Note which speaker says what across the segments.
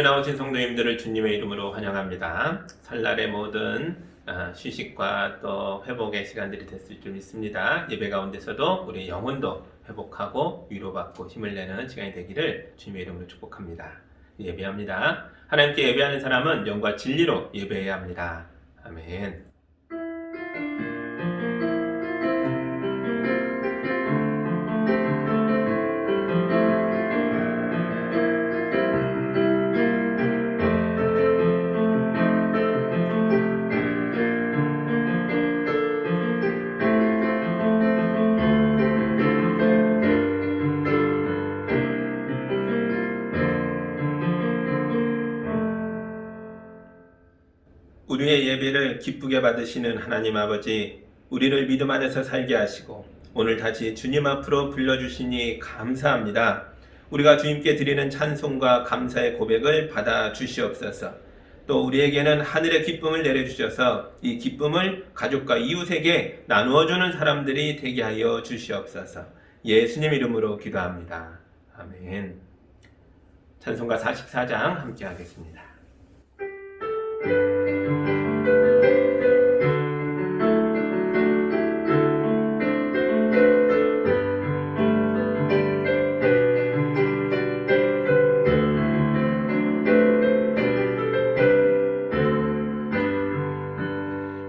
Speaker 1: 예배로 나오신 성도님들을 주님의 이름으로 환영합니다. 설날의 모든 휴식과 또 회복의 시간들이 됐을 줄 믿습니다. 예배 가운데서도 우리 영혼도 회복하고 위로받고 힘을 내는 시간이 되기를 주님의 이름으로 축복합니다. 예배합니다. 하나님께 예배하는 사람은 영과 진리로 예배해야 합니다. 아멘. 우리의 예배를 기쁘게 받으시는 하나님 아버지, 우리를 믿음 안에서 살게 하시고 오늘 다시 주님 앞으로 불러주시니 감사합니다. 우리가 주님께 드리는 찬송과 감사의 고백을 받아 주시옵소서. 또 우리에게는 하늘의 기쁨을 내려주셔서 이 기쁨을 가족과 이웃에게 나누어주는 사람들이 되게 하여 주시옵소서. 예수님 이름으로 기도합니다. 아멘. 찬송가 44장 함께 하겠습니다.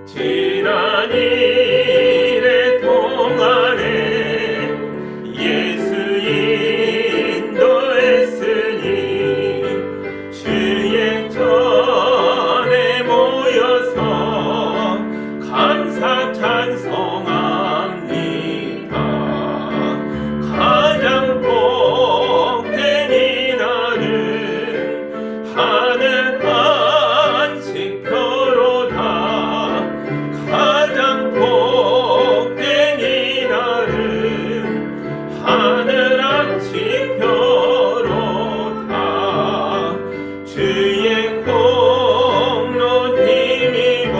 Speaker 1: 지난 일의 동안에 예수 인도했으니 주의 전에 모여서 감사 찬송합니다. 가장 복된 이날은 하늘 안식 표로다. 가장 복된 이날은 하늘 안식표로다. 주의 공로 힘입어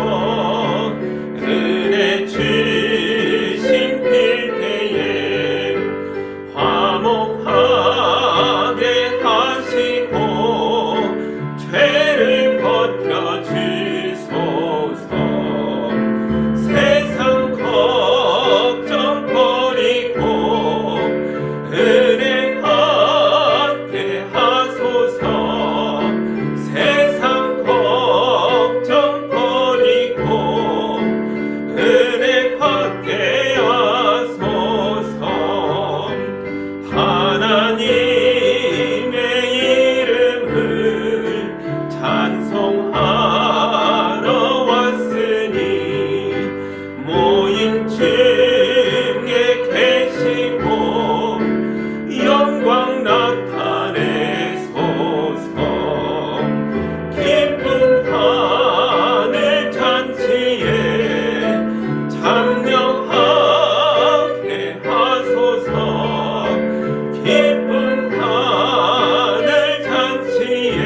Speaker 1: 은혜 주신 필때에 화목하게 하시고 죄를 벗겨주소서. 세상 걱정 버리고 은혜 받게 하소서. 세상 걱정 버리고 은혜 받게 하소서. 하나님의 이름을 찬송하러 왔으니 모인 중에 계시고 영광 나타내소서. 기쁜 하늘 잔치에 참여하게 하소서. 기쁜 하늘 잔치에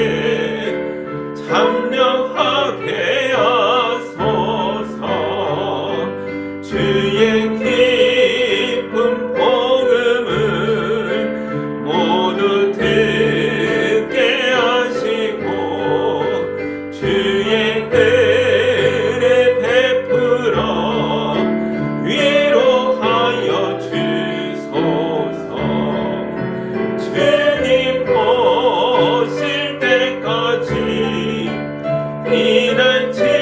Speaker 1: 참여하게 하소서. 주의 기쁜 복음을 모두 듣게 하시고 주의 은혜 베풀어 위로하여 주소서. 주님 오실 때까지 이날 지키리로다.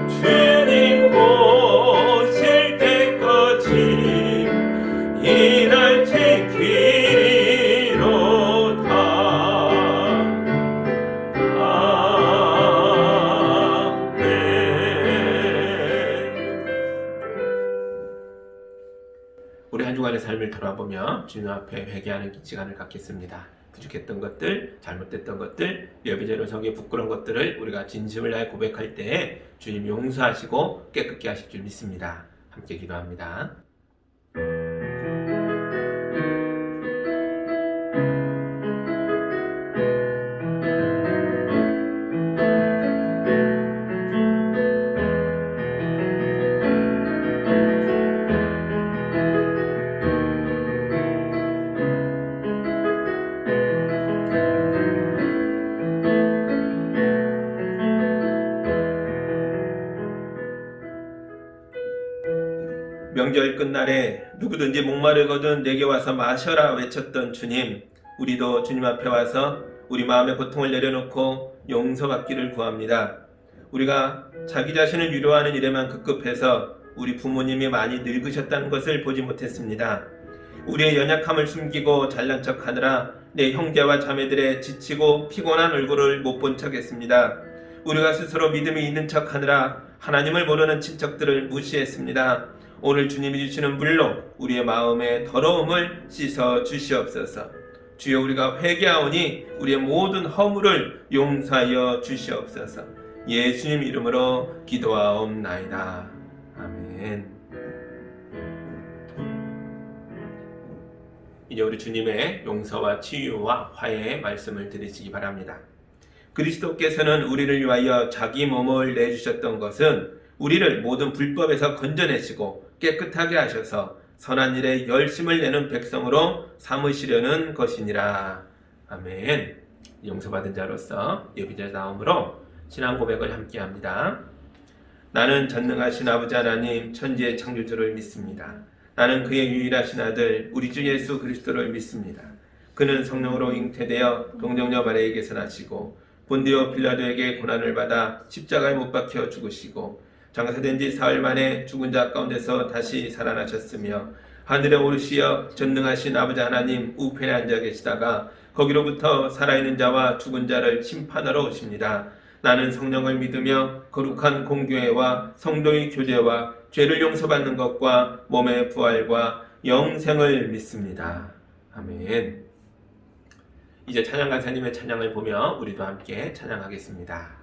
Speaker 1: 주님 오실 때까지 이날 지키리로다. 아멘. 우리 한 주간의 삶을 돌아보며 주님 앞에 회개하는 시간을 갖겠습니다. 부족했던 것들, 잘못됐던 것들, 예배제로 서기에 부끄러운 것들을 우리가 진심을 다해 고백할 때에 주님 용서하시고 깨끗게 하실 줄 믿습니다. 함께 기도합니다. 명절 끝날에 누구든지 목마르거든 내게 와서 마셔라 외쳤던 주님, 우리도 주님 앞에 와서 우리 마음의 고통을 내려놓고 용서받기를 구합니다. 우리가 자기 자신을 위로하는 일에만 급급해서 우리 부모님이 많이 늙으셨다는 것을 보지 못했습니다. 우리의 연약함을 숨기고 잘난 척하느라 내 형제와 자매들의 지치고 피곤한 얼굴을 못 본 척했습니다. 우리가 스스로 믿음이 있는 척하느라 하나님을 모르는 친척들을 무시했습니다. 오늘 주님이 주시는 물로 우리의 마음의 더러움을 씻어 주시옵소서. 주여, 우리가 회개하오니 우리의 모든 허물을 용서하여 주시옵소서. 예수님 이름으로 기도하옵나이다. 아멘. 이제 우리 주님의 용서와 치유와 화해의 말씀을 들으시기 바랍니다. 그리스도께서는 우리를 위하여 자기 몸을 내주셨던 것은 우리를 모든 불법에서 건져내시고 깨끗하게 하셔서 선한 일에 열심을 내는 백성으로 삼으시려는 것이니라. 아멘. 용서받은 자로서 예비자다움으로 신앙 고백을 함께합니다. 나는 전능하신 아버지 하나님 천지의 창조주를 믿습니다. 나는 그의 유일하신 아들 우리 주 예수 그리스도를 믿습니다. 그는 성령으로 잉태되어 동정녀 마리아에게서 나시고 본디오 빌라도에게 고난을 받아 십자가에 못 박혀 죽으시고 장사된 지 사흘 만에 죽은 자 가운데서 다시 살아나셨으며 하늘에 오르시어 전능하신 아버지 하나님 우편에 앉아 계시다가 거기로부터 살아있는 자와 죽은 자를 심판하러 오십니다. 나는 성령을 믿으며 거룩한 공교회와 성도의 교제와 죄를 용서받는 것과 몸의 부활과 영생을 믿습니다. 아멘. 이제 찬양 간사님의 찬양을 보며 우리도 함께 찬양하겠습니다.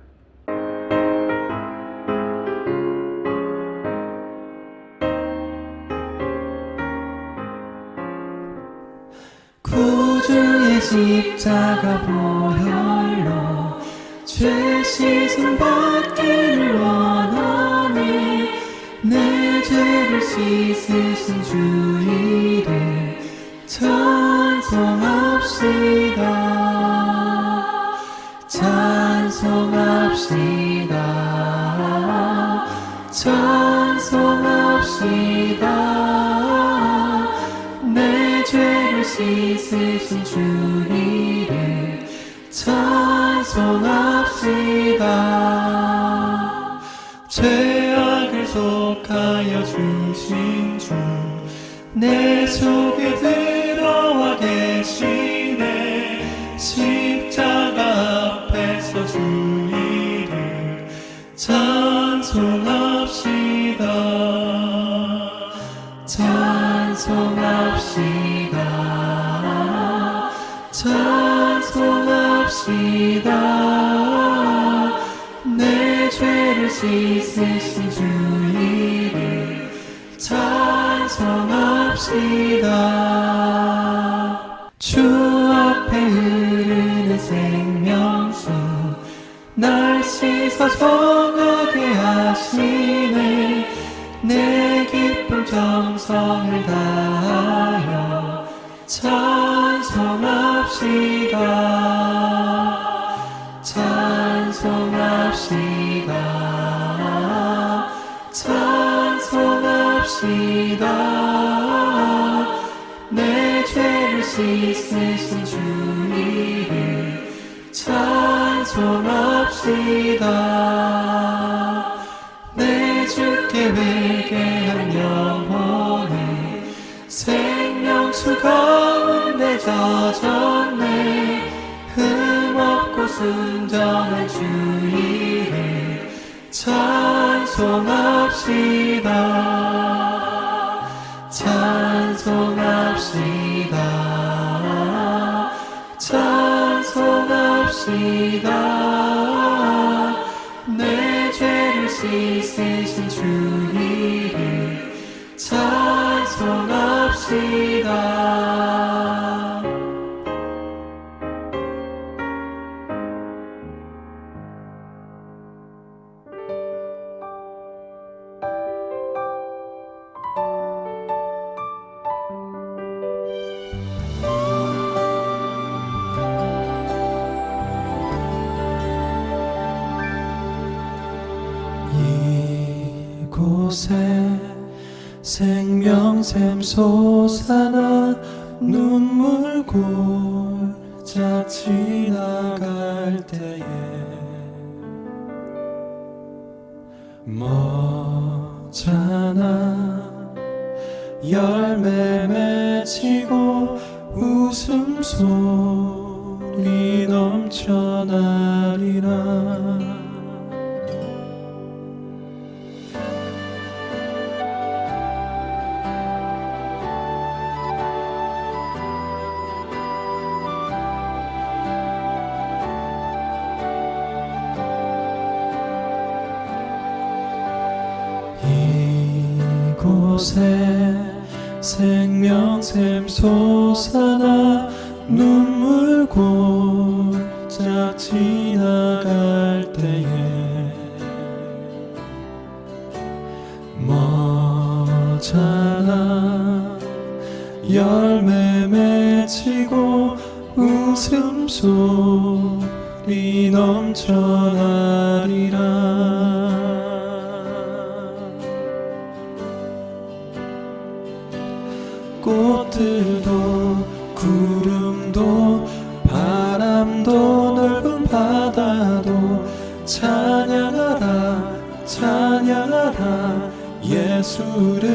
Speaker 2: 구주의 십자가 보혈로 죄 씻음 받기를 원하네. 내 죄를 씻으신 주 이름 찬송합시다. 찬송합시다. 찬송합시다. 내 죄를 씻으신 주 이름 찬송합시다. 죄악을 속하여 주신 주 내 속에 들어와 계시네. 십자가 앞에서 주 이름 찬송합시다. 찬송합시다. 찬송합시다. 내 죄를 씻으신 주 이름 찬송합시다. 주 앞에 흐르는 생명수 날 씻어 정하게 하시네. 내 기쁨 정성을 다하여 찬송합시다. 찬송합시다. 찬송합시다. 내 죄를 씻으신 주 이름 찬송합시다. 내 주께 회개한 영혼은 생명수 가운데 젖었네. 흠없고 순전한 주 이름 찬송합시다. 찬송합시다. 찬송합시다. 내 죄를 씻으신 주 이름 찬송합시다. 이곳에 생명샘 솟아나 눈물 골짜 지나갈 때에 머잖아 열매 맺히고 웃음소리 넘쳐나리라. 이곳에 생명샘 솟아나 눈물 골짜 지나갈 때에 머잖아 열매 맺히고 웃음소리 넘쳐나리라. 꽃들도 구름도 바람도 넓은 바다도 찬양하라 찬양하라 예수를.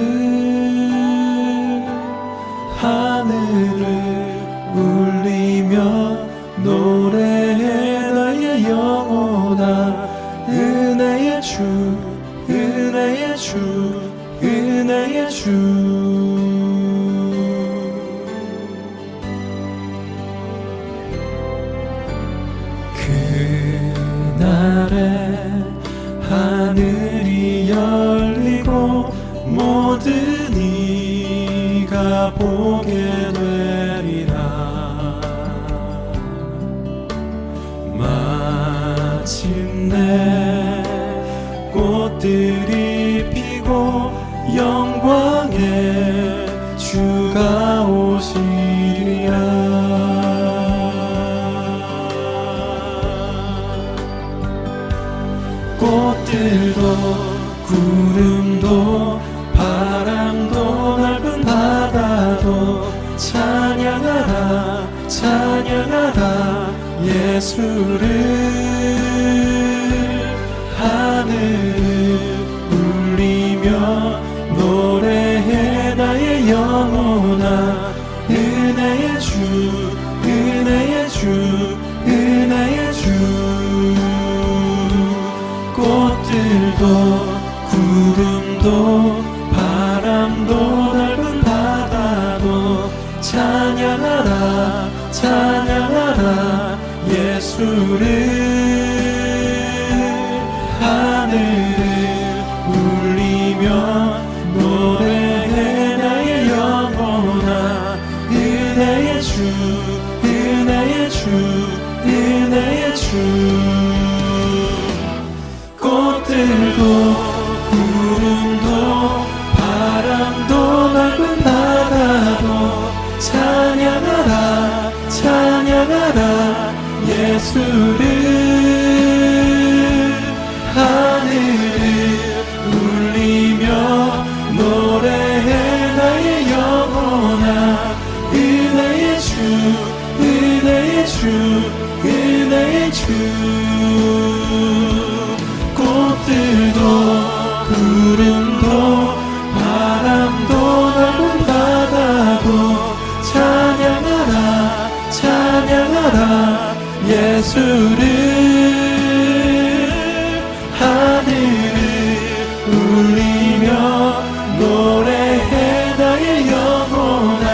Speaker 2: 하늘을 울리며 노래해 나의 영혼아. 은혜의 주 은혜의 주 은혜의 주. 그날에 하늘이 열리고 모든 이가 보게 되리라. 마침내 꽃들이 피고 영광의 주가 오시리라. 꽃들도 구름도 바람도 넓은 바다도 찬양하라 찬양하라 예수를. 하늘을 울리며 노래해 나의 영혼아. 은혜의 주 은혜의 주 은혜의 주. 꽃들도 구름도 바람도 넓은 바다도 찬양하라 찬양하라 예수를. 하늘을 울리며 노래해 나의 영혼아. 은혜의 주 은혜의 주 은혜의 주. 꽃들도 구름도 바람도 넓은 바다도 찬양하라 찬양하라 예수를. 하늘을 울리며 노래해 나의 영혼아. 은혜의 주 은혜의 주 은혜의 주. 꽃들도 구름도 바람도 넓은 바다도 찬양하라 찬양하라 예수를. 하늘을 울리며 노래해 나의 영혼아.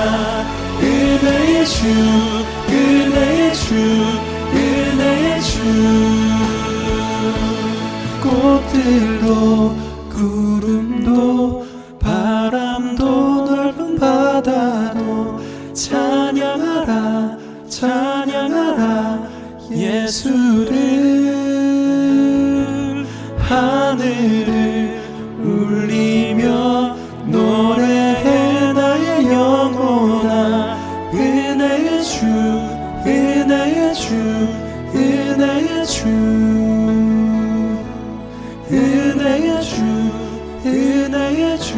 Speaker 2: 은혜의 주 은혜의 주 은혜의 주. 꽃들도 구름도 바람도 넓은 바다도 찬양하라 찬양하라 예수를. 하늘을 울리며 노래해 나의 영혼아. 은혜의 주 은혜의 주 은혜의 주. 은혜의 주 은혜의 주 은혜의 주.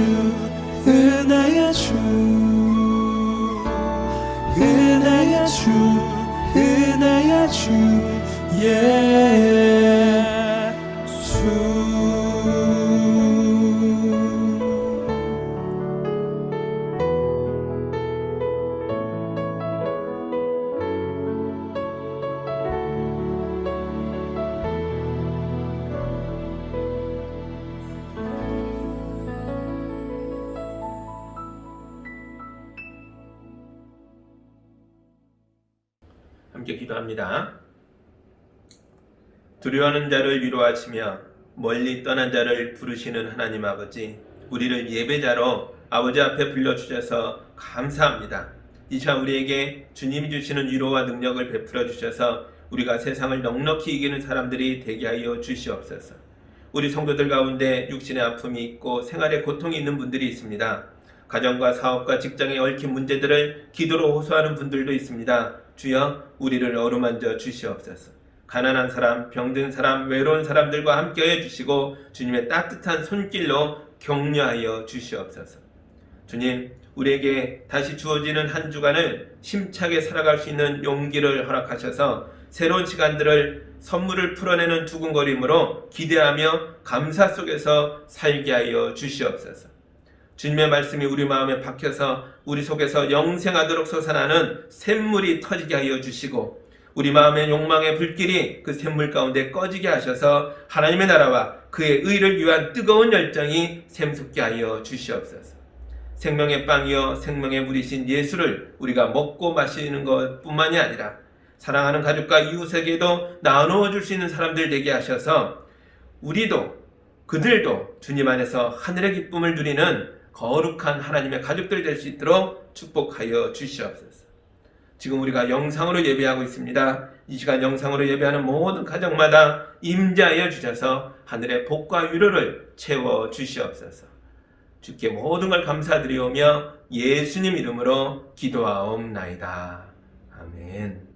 Speaker 1: 함께 기도합니다. 두려워하는 자를 위로하시며 멀리 떠난 자를 부르시는 하나님 아버지, 우리를 예배자로 아버지 앞에 불러주셔서 감사합니다. 이 시간 우리에게 주님이 주시는 위로와 능력을 베풀어 주셔서 우리가 세상을 넉넉히 이기는 사람들이 되게 하여 주시옵소서. 우리 성도들 가운데 육신의 아픔이 있고 생활에 고통이 있는 분들이 있습니다. 가정과 사업과 직장에 얽힌 문제들을 기도로 호소하는 분들도 있습니다. 주여, 우리를 어루만져 주시옵소서. 가난한 사람, 병든 사람, 외로운 사람들과 함께해 주시고 주님의 따뜻한 손길로 격려하여 주시옵소서. 주님, 우리에게 다시 주어지는 한 주간을 힘차게 살아갈 수 있는 용기를 허락하셔서 새로운 시간들을 선물을 풀어내는 두근거림으로 기대하며 감사 속에서 살게 하여 주시옵소서. 주님의 말씀이 우리 마음에 박혀서 우리 속에서 영생하도록 솟아나는 샘물이 터지게 하여 주시고 우리 마음의 욕망의 불길이 그 샘물 가운데 꺼지게 하셔서 하나님의 나라와 그의 의를 위한 뜨거운 열정이 샘솟게 하여 주시옵소서. 생명의 빵이요 생명의 물이신 예수를 우리가 먹고 마시는 것뿐만이 아니라 사랑하는 가족과 이웃에게도 나누어 줄 수 있는 사람들 되게 하셔서 우리도 그들도 주님 안에서 하늘의 기쁨을 누리는 거룩한 하나님의 가족들 될 수 있도록 축복하여 주시옵소서. 지금 우리가 영상으로 예배하고 있습니다. 이 시간 영상으로 예배하는 모든 가정마다 임재하여 주셔서 하늘의 복과 위로를 채워 주시옵소서. 주께 모든 걸 감사드리오며 예수님 이름으로 기도하옵나이다. 아멘.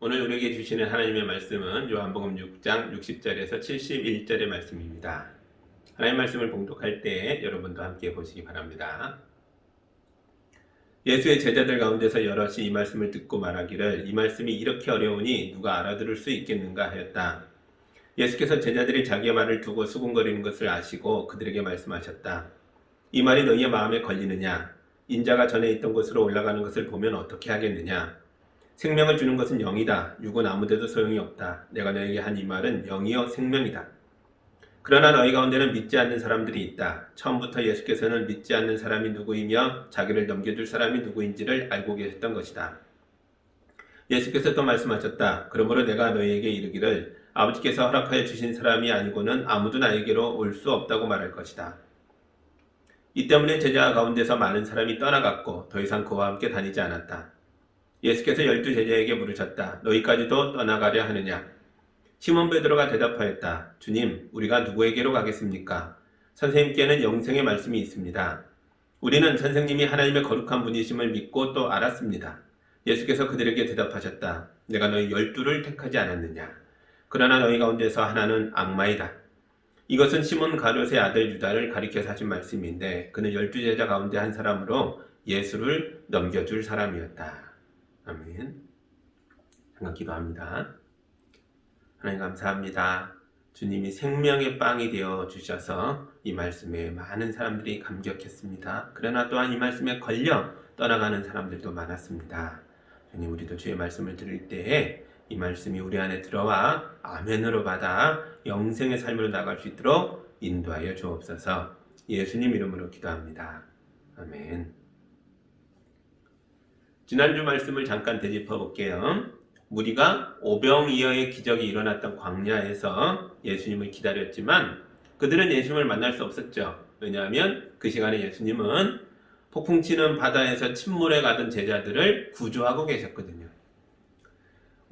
Speaker 1: 오늘 우리에게 주시는 하나님의 말씀은 요한복음 6장 60절에서 71절의 말씀입니다. 하나님의 말씀을 봉독할 때 여러분도 함께 보시기 바랍니다. 예수의 제자들 가운데서 여럿이 이 말씀을 듣고 말하기를 이 말씀이 이렇게 어려우니 누가 알아들을 수 있겠는가 하였다. 예수께서 제자들이 자기의 말을 두고 수군거리는 것을 아시고 그들에게 말씀하셨다. 이 말이 너희의 마음에 걸리느냐? 인자가 전에 있던 곳으로 올라가는 것을 보면 어떻게 하겠느냐? 생명을 주는 것은 영이다. 육은 아무데도 소용이 없다. 내가 너에게 한 이 말은 영이요 생명이다. 그러나 너희 가운데는 믿지 않는 사람들이 있다. 처음부터 예수께서는 믿지 않는 사람이 누구이며 자기를 넘겨줄 사람이 누구인지를 알고 계셨던 것이다. 예수께서 또 말씀하셨다. 그러므로 내가 너희에게 이르기를 아버지께서 허락하여 주신 사람이 아니고는 아무도 나에게로 올 수 없다고 말할 것이다. 이 때문에 제자 가운데서 많은 사람이 떠나갔고 더 이상 그와 함께 다니지 않았다. 예수께서 12제자에게 물으셨다. 너희까지도 떠나가려 하느냐? 시몬 베드로가 대답하였다. 주님, 우리가 누구에게로 가겠습니까? 선생님께는 영생의 말씀이 있습니다. 우리는 선생님이 하나님의 거룩한 분이심을 믿고 또 알았습니다. 예수께서 그들에게 대답하셨다. 내가 너희 12를 택하지 않았느냐? 그러나 너희 가운데서 하나는 악마이다. 이것은 시몬 가룟의 아들 유다를 가리켜서 하신 말씀인데 그는 12제자 가운데 한 사람으로 예수를 넘겨줄 사람이었다. 아멘. 잠깐 기도합니다. 하나님 감사합니다. 주님이 생명의 빵이 되어 주셔서 이 말씀에 많은 사람들이 감격했습니다. 그러나 또한 이 말씀에 걸려 떠나가는 사람들도 많았습니다. 주님, 우리도 주의 말씀을 들을 때에 이 말씀이 우리 안에 들어와 아멘으로 받아 영생의 삶으로 나갈 수 있도록 인도하여 주옵소서. 예수님 이름으로 기도합니다. 아멘. 지난주 말씀을 잠깐 되짚어 볼게요. 무리가 오병이어의 기적이 일어났던 광야에서 예수님을 기다렸지만 그들은 예수님을 만날 수 없었죠. 왜냐하면 그 시간에 예수님은 폭풍 치는 바다에서 침몰해 가던 제자들을 구조하고 계셨거든요.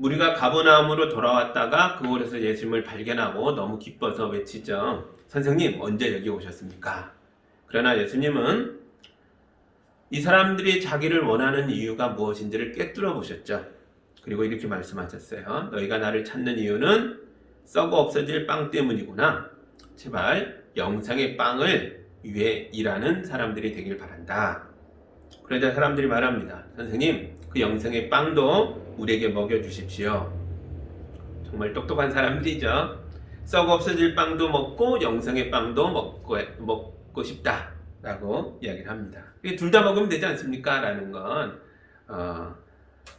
Speaker 1: 무리가 가버나움으로 돌아왔다가 그곳에서 예수님을 발견하고 너무 기뻐서 외치죠. 선생님, 언제 여기 오셨습니까? 그러나 예수님은 이 사람들이 자기를 원하는 이유가 무엇인지를 꿰뚫어 보셨죠. 그리고 이렇게 말씀하셨어요. 너희가 나를 찾는 이유는 썩어 없어질 빵 때문이구나. 제발 영생의 빵을 위해 일하는 사람들이 되길 바란다. 그러자 사람들이 말합니다. 선생님, 그 영생의 빵도 우리에게 먹여주십시오. 정말 똑똑한 사람들이죠. 썩어 없어질 빵도 먹고 영생의 빵도 먹고 싶다 라고 이야기를 합니다. 둘 다 먹으면 되지 않습니까? 라는 건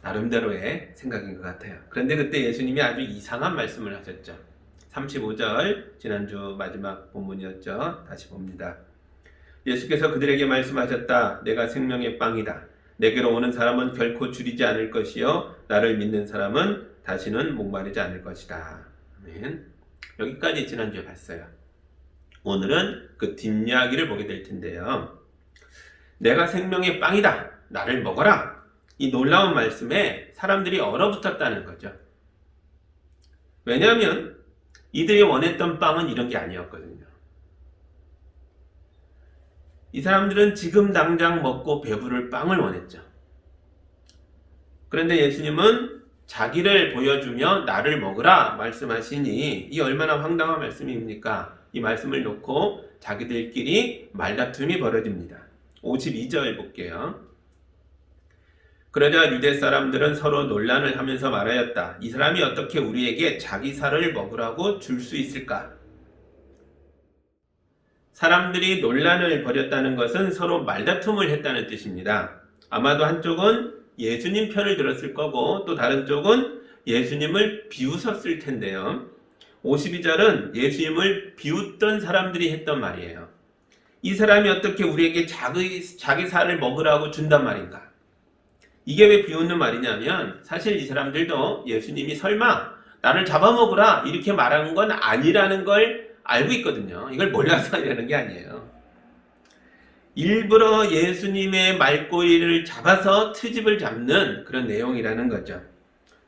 Speaker 1: 나름대로의 생각인 것 같아요. 그런데 그때 예수님이 아주 이상한 말씀을 하셨죠. 35절, 지난주 마지막 본문이었죠. 다시 봅니다. 예수께서 그들에게 말씀하셨다. 내가 생명의 빵이다. 내게로 오는 사람은 결코 줄이지 않을 것이요 나를 믿는 사람은 다시는 목마르지 않을 것이다. 아멘. 여기까지 지난주에 봤어요. 오늘은 그 뒷이야기를 보게 될 텐데요. 내가 생명의 빵이다. 나를 먹어라. 이 놀라운 말씀에 사람들이 얼어붙었다는 거죠. 왜냐하면 이들이 원했던 빵은 이런 게 아니었거든요. 이 사람들은 지금 당장 먹고 배부를 빵을 원했죠. 그런데 예수님은 자기를 보여주며 나를 먹으라 말씀하시니 이 얼마나 황당한 말씀입니까? 이 말씀을 놓고 자기들끼리 말다툼이 벌어집니다. 52절 볼게요. 그러자 유대 사람들은 서로 논란을 하면서 말하였다. 이 사람이 어떻게 우리에게 자기 살을 먹으라고 줄 수 있을까? 사람들이 논란을 벌였다는 것은 서로 말다툼을 했다는 뜻입니다. 아마도 한쪽은 예수님 편을 들었을 거고 또 다른 쪽은 예수님을 비웃었을 텐데요. 52절은 예수님을 비웃던 사람들이 했던 말이에요. 이 사람이 어떻게 우리에게 자기 살을 먹으라고 준단 말인가? 이게 왜 비웃는 말이냐면 사실 이 사람들도 예수님이 설마 나를 잡아먹으라 이렇게 말한 건 아니라는 걸 알고 있거든요. 이걸 몰라서 이러는 게 아니에요. 일부러 예수님의 말꼬리를 잡아서 트집을 잡는 그런 내용이라는 거죠.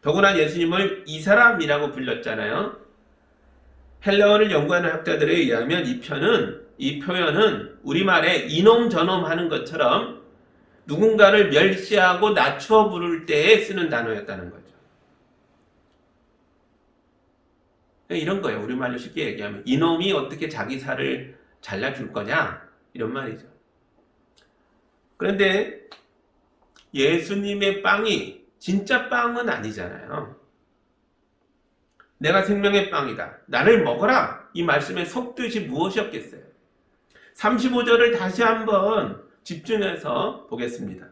Speaker 1: 더구나 예수님을 이 사람이라고 불렀잖아요. 헬라어를 연구하는 학자들에 의하면 이 표현은 우리말에 이놈 저놈 하는 것처럼 누군가를 멸시하고 낮추어 부를 때에 쓰는 단어였다는 거죠. 이런 거예요. 우리말로 쉽게 얘기하면 이놈이 어떻게 자기 살을 잘라줄 거냐 이런 말이죠. 그런데 예수님의 빵이 진짜 빵은 아니잖아요. 내가 생명의 빵이다. 나를 먹어라. 이 말씀의 속뜻이 무엇이었겠어요? 35절을 다시 한번 집중해서 보겠습니다.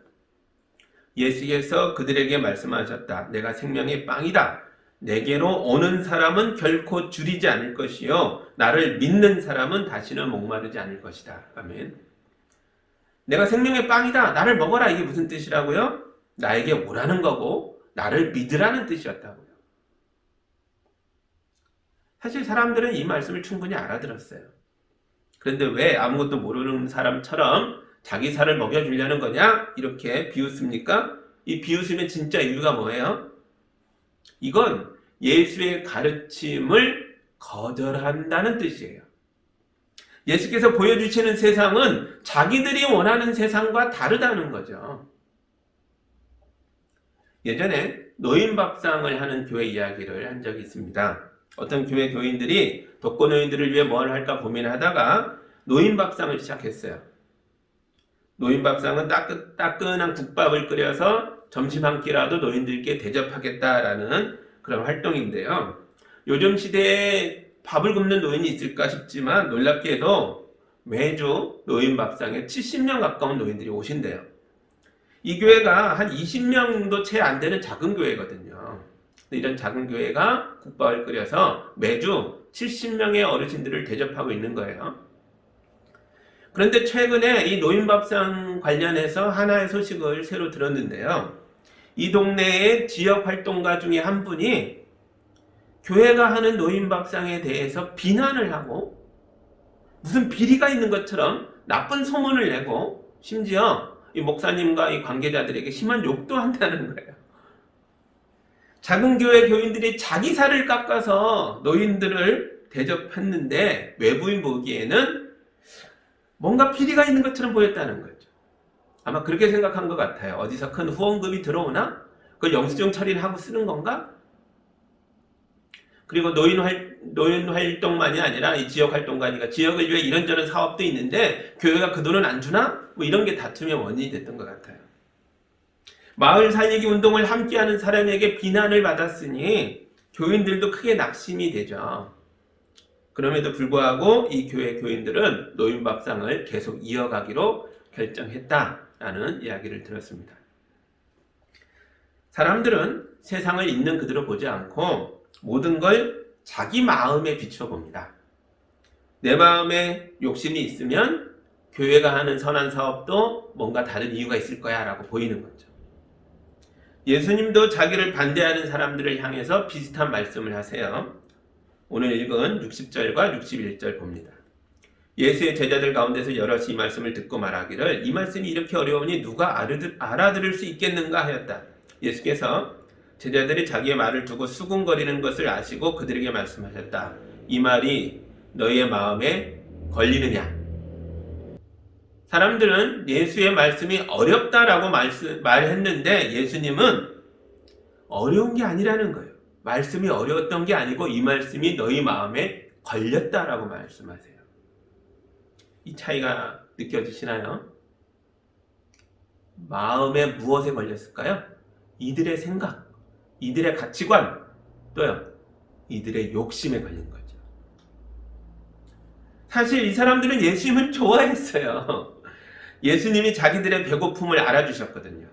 Speaker 1: 예수께서 그들에게 말씀하셨다. 내가 생명의 빵이다. 내게로 오는 사람은 결코 줄이지 않을 것이요 나를 믿는 사람은 다시는 목마르지 않을 것이다. 아멘. 내가 생명의 빵이다. 나를 먹어라. 이게 무슨 뜻이라고요? 나에게 오라는 거고 나를 믿으라는 뜻이었다고요. 사실 사람들은 이 말씀을 충분히 알아들었어요. 그런데 왜 아무것도 모르는 사람처럼 자기 살을 먹여주려는 거냐? 이렇게 비웃습니까? 이 비웃음의 진짜 이유가 뭐예요? 이건 예수의 가르침을 거절한다는 뜻이에요. 예수께서 보여주시는 세상은 자기들이 원하는 세상과 다르다는 거죠. 예전에 노인밥상을 하는 교회 이야기를 한 적이 있습니다. 어떤 교회 교인들이 독거노인들을 위해 뭘 할까 고민하다가 노인밥상을 시작했어요. 노인밥상은 따끈한 국밥을 끓여서 점심 한 끼라도 노인들께 대접하겠다라는 그런 활동인데요. 요즘 시대에 밥을 굶는 노인이 있을까 싶지만 놀랍게도 매주 노인밥상에 70명 가까운 노인들이 오신대요. 이 교회가 한 20명도 채 안 되는 작은 교회거든요. 이런 작은 교회가 국밥을 끓여서 매주 70명의 어르신들을 대접하고 있는 거예요. 그런데 최근에 이 노인밥상 관련해서 하나의 소식을 새로 들었는데요. 이 동네의 지역 활동가 중에 한 분이 교회가 하는 노인밥상에 대해서 비난을 하고 무슨 비리가 있는 것처럼 나쁜 소문을 내고 심지어 이 목사님과 이 관계자들에게 심한 욕도 한다는 거예요. 작은 교회 교인들이 자기 살을 깎아서 노인들을 대접했는데 외부인 보기에는 뭔가 피리가 있는 것처럼 보였다는 거죠. 아마 그렇게 생각한 것 같아요. 어디서 큰 후원금이 들어오나? 그걸 영수증 처리를 하고 쓰는 건가? 그리고 노인 활동만이 아니라 이 지역 활동가니까 지역을 위해 이런저런 사업도 있는데 교회가 그 돈은 안 주나? 뭐 이런 게 다툼의 원인이 됐던 것 같아요. 마을 살리기 운동을 함께하는 사람에게 비난을 받았으니 교인들도 크게 낙심이 되죠. 그럼에도 불구하고 이 교회 교인들은 노인밥상을 계속 이어가기로 결정했다라는 이야기를 들었습니다. 사람들은 세상을 있는 그대로 보지 않고 모든 걸 자기 마음에 비춰봅니다. 내 마음에 욕심이 있으면 교회가 하는 선한 사업도 뭔가 다른 이유가 있을 거야 라고 보이는 거죠. 예수님도 자기를 반대하는 사람들을 향해서 비슷한 말씀을 하세요. 오늘 읽은 60절과 61절 봅니다. 예수의 제자들 가운데서 여럿이 이 말씀을 듣고 말하기를 이 말씀이 이렇게 어려우니 누가 알아들을 수 있겠는가 하였다. 예수께서 제자들이 자기의 말을 두고 수군거리는 것을 아시고 그들에게 말씀하셨다. 이 말이 너희의 마음에 걸리느냐? 사람들은 예수의 말씀이 어렵다라고 말했는데 예수님은 어려운 게 아니라는 거예요. 말씀이 어려웠던 게 아니고 이 말씀이 너희 마음에 걸렸다라고 말씀하세요. 이 차이가 느껴지시나요? 마음에 무엇에 걸렸을까요? 이들의 생각, 이들의 가치관, 또요, 이들의 욕심에 걸린 거죠. 사실 이 사람들은 예수님을 좋아했어요. 예수님이 자기들의 배고픔을 알아주셨거든요.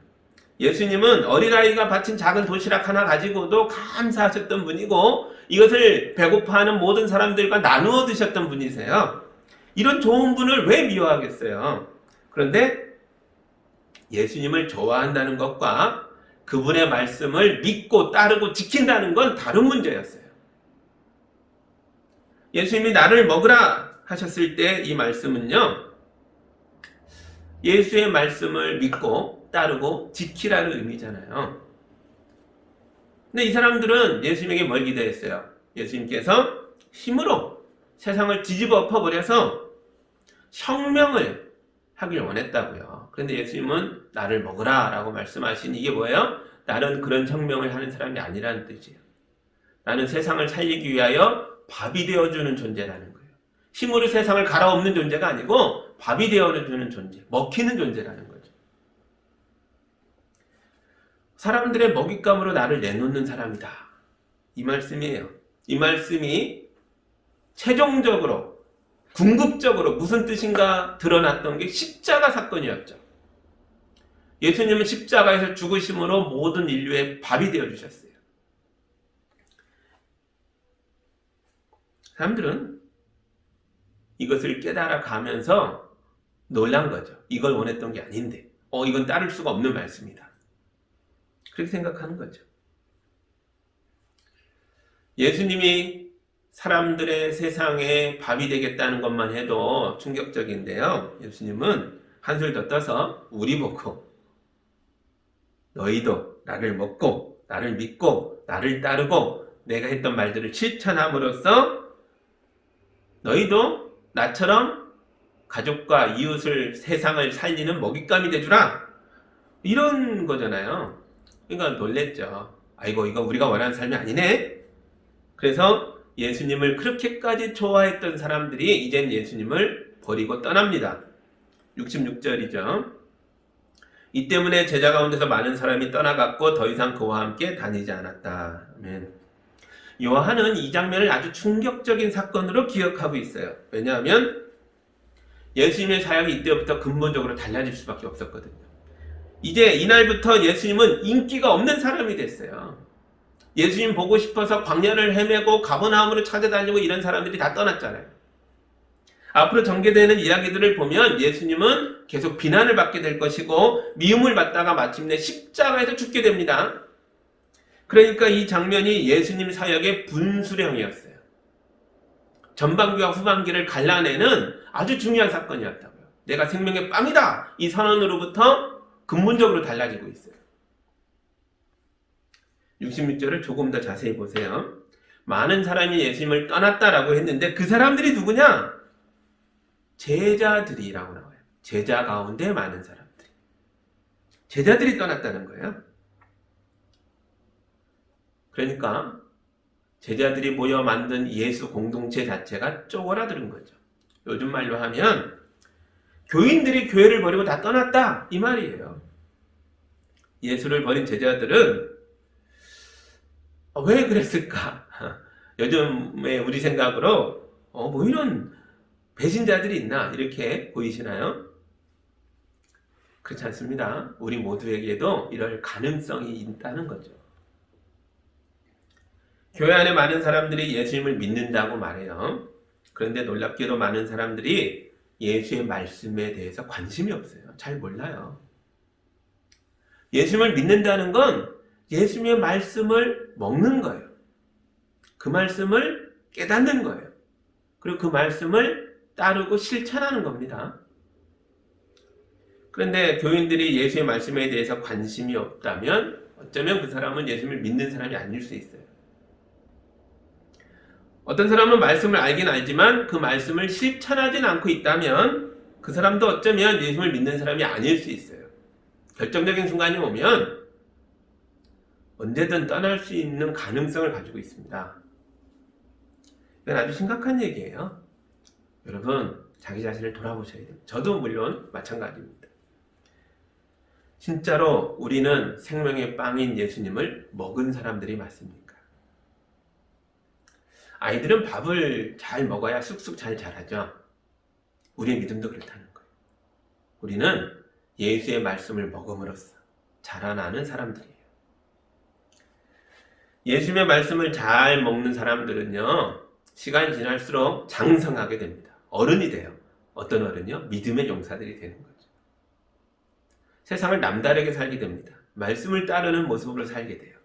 Speaker 1: 예수님은 어린아이가 바친 작은 도시락 하나 가지고도 감사하셨던 분이고 이것을 배고파하는 모든 사람들과 나누어 드셨던 분이세요. 이런 좋은 분을 왜 미워하겠어요? 그런데 예수님을 좋아한다는 것과 그분의 말씀을 믿고 따르고 지킨다는 건 다른 문제였어요. 예수님이 나를 먹으라 하셨을 때 이 말씀은요, 예수의 말씀을 믿고 따르고 지키라는 의미잖아요. 근데 이 사람들은 예수님에게 뭘 기대했어요? 예수님께서 힘으로 세상을 뒤집어 엎어버려서 혁명을 하길 원했다고요. 그런데 예수님은 나를 먹으라 라고 말씀하신 이게 뭐예요? 나는 그런 혁명을 하는 사람이 아니라는 뜻이에요. 나는 세상을 살리기 위하여 밥이 되어주는 존재라는 거예요. 힘으로 세상을 갈아엎는 존재가 아니고 밥이 되어주는 존재, 먹히는 존재라는 거죠. 사람들의 먹잇감으로 나를 내놓는 사람이다. 이 말씀이에요. 이 말씀이 최종적으로 궁극적으로 무슨 뜻인가 드러났던 게 십자가 사건이었죠. 예수님은 십자가에서 죽으심으로 모든 인류의 밥이 되어주셨어요. 사람들은 이것을 깨달아 가면서 놀란 거죠. 이걸 원했던 게 아닌데 이건 따를 수가 없는 말씀이다. 그렇게 생각하는 거죠. 예수님이 사람들의 세상에 밥이 되겠다는 것만 해도 충격적인데요. 예수님은 한술 더 떠서 우리 보고 너희도 나를 먹고 나를 믿고 나를 따르고 내가 했던 말들을 실천함으로써 너희도 나처럼 가족과 이웃을 세상을 살리는 먹잇감이 되주라. 이런 거잖아요. 그러니까 놀랬죠. 아이고 이거 우리가 원하는 삶이 아니네. 그래서 예수님을 그렇게까지 좋아했던 사람들이 이젠 예수님을 버리고 떠납니다. 66절이죠. 이 때문에 제자 가운데서 많은 사람이 떠나갔고 더 이상 그와 함께 다니지 않았다. 아멘. 요한은 이 장면을 아주 충격적인 사건으로 기억하고 있어요. 왜냐하면 예수님의 사역이 이때부터 근본적으로 달라질 수밖에 없었거든요. 이제 이날부터 예수님은 인기가 없는 사람이 됐어요. 예수님 보고 싶어서 광야를 헤매고 가버나움으로 찾아다니고 이런 사람들이 다 떠났잖아요. 앞으로 전개되는 이야기들을 보면 예수님은 계속 비난을 받게 될 것이고 미움을 받다가 마침내 십자가에서 죽게 됩니다. 그러니까 이 장면이 예수님 사역의 분수령이었어요. 전반기와 후반기를 갈라내는 아주 중요한 사건이었다고요. 내가 생명의 빵이다! 이 선언으로부터 근본적으로 달라지고 있어요. 66절을 조금 더 자세히 보세요. 많은 사람이 예수님을 떠났다라고 했는데 그 사람들이 누구냐? 제자들이라고 나와요. 제자 가운데 많은 사람들이. 제자들이 떠났다는 거예요. 그러니까 제자들이 모여 만든 예수 공동체 자체가 쪼그라드는 거죠. 요즘 말로 하면 교인들이 교회를 버리고 다 떠났다 이 말이에요. 예수를 버린 제자들은 왜 그랬을까? 요즘에 우리 생각으로 뭐 이런 배신자들이 있나 이렇게 보이시나요? 그렇지 않습니다. 우리 모두에게도 이럴 가능성이 있다는 거죠. 교회 안에 많은 사람들이 예수님을 믿는다고 말해요. 그런데 놀랍게도 많은 사람들이 예수의 말씀에 대해서 관심이 없어요. 잘 몰라요. 예수님을 믿는다는 건 예수님의 말씀을 먹는 거예요. 그 말씀을 깨닫는 거예요. 그리고 그 말씀을 따르고 실천하는 겁니다. 그런데 교인들이 예수의 말씀에 대해서 관심이 없다면 어쩌면 그 사람은 예수님을 믿는 사람이 아닐 수 있어요. 어떤 사람은 말씀을 알긴 알지만 그 말씀을 실천하진 않고 있다면 그 사람도 어쩌면 예수님을 믿는 사람이 아닐 수 있어요. 결정적인 순간이 오면 언제든 떠날 수 있는 가능성을 가지고 있습니다. 이건 아주 심각한 얘기예요. 여러분, 자기 자신을 돌아보셔야 됩니다. 저도 물론 마찬가지입니다. 진짜로 우리는 생명의 빵인 예수님을 먹은 사람들이 맞습니까? 아이들은 밥을 잘 먹어야 쑥쑥 잘 자라죠. 우리의 믿음도 그렇다는 거예요. 우리는 예수의 말씀을 먹음으로써 자라나는 사람들이에요. 예수님의 말씀을 잘 먹는 사람들은요, 시간이 지날수록 장성하게 됩니다. 어른이 돼요. 어떤 어른이요? 믿음의 용사들이 되는 거죠. 세상을 남다르게 살게 됩니다. 말씀을 따르는 모습으로 살게 돼요.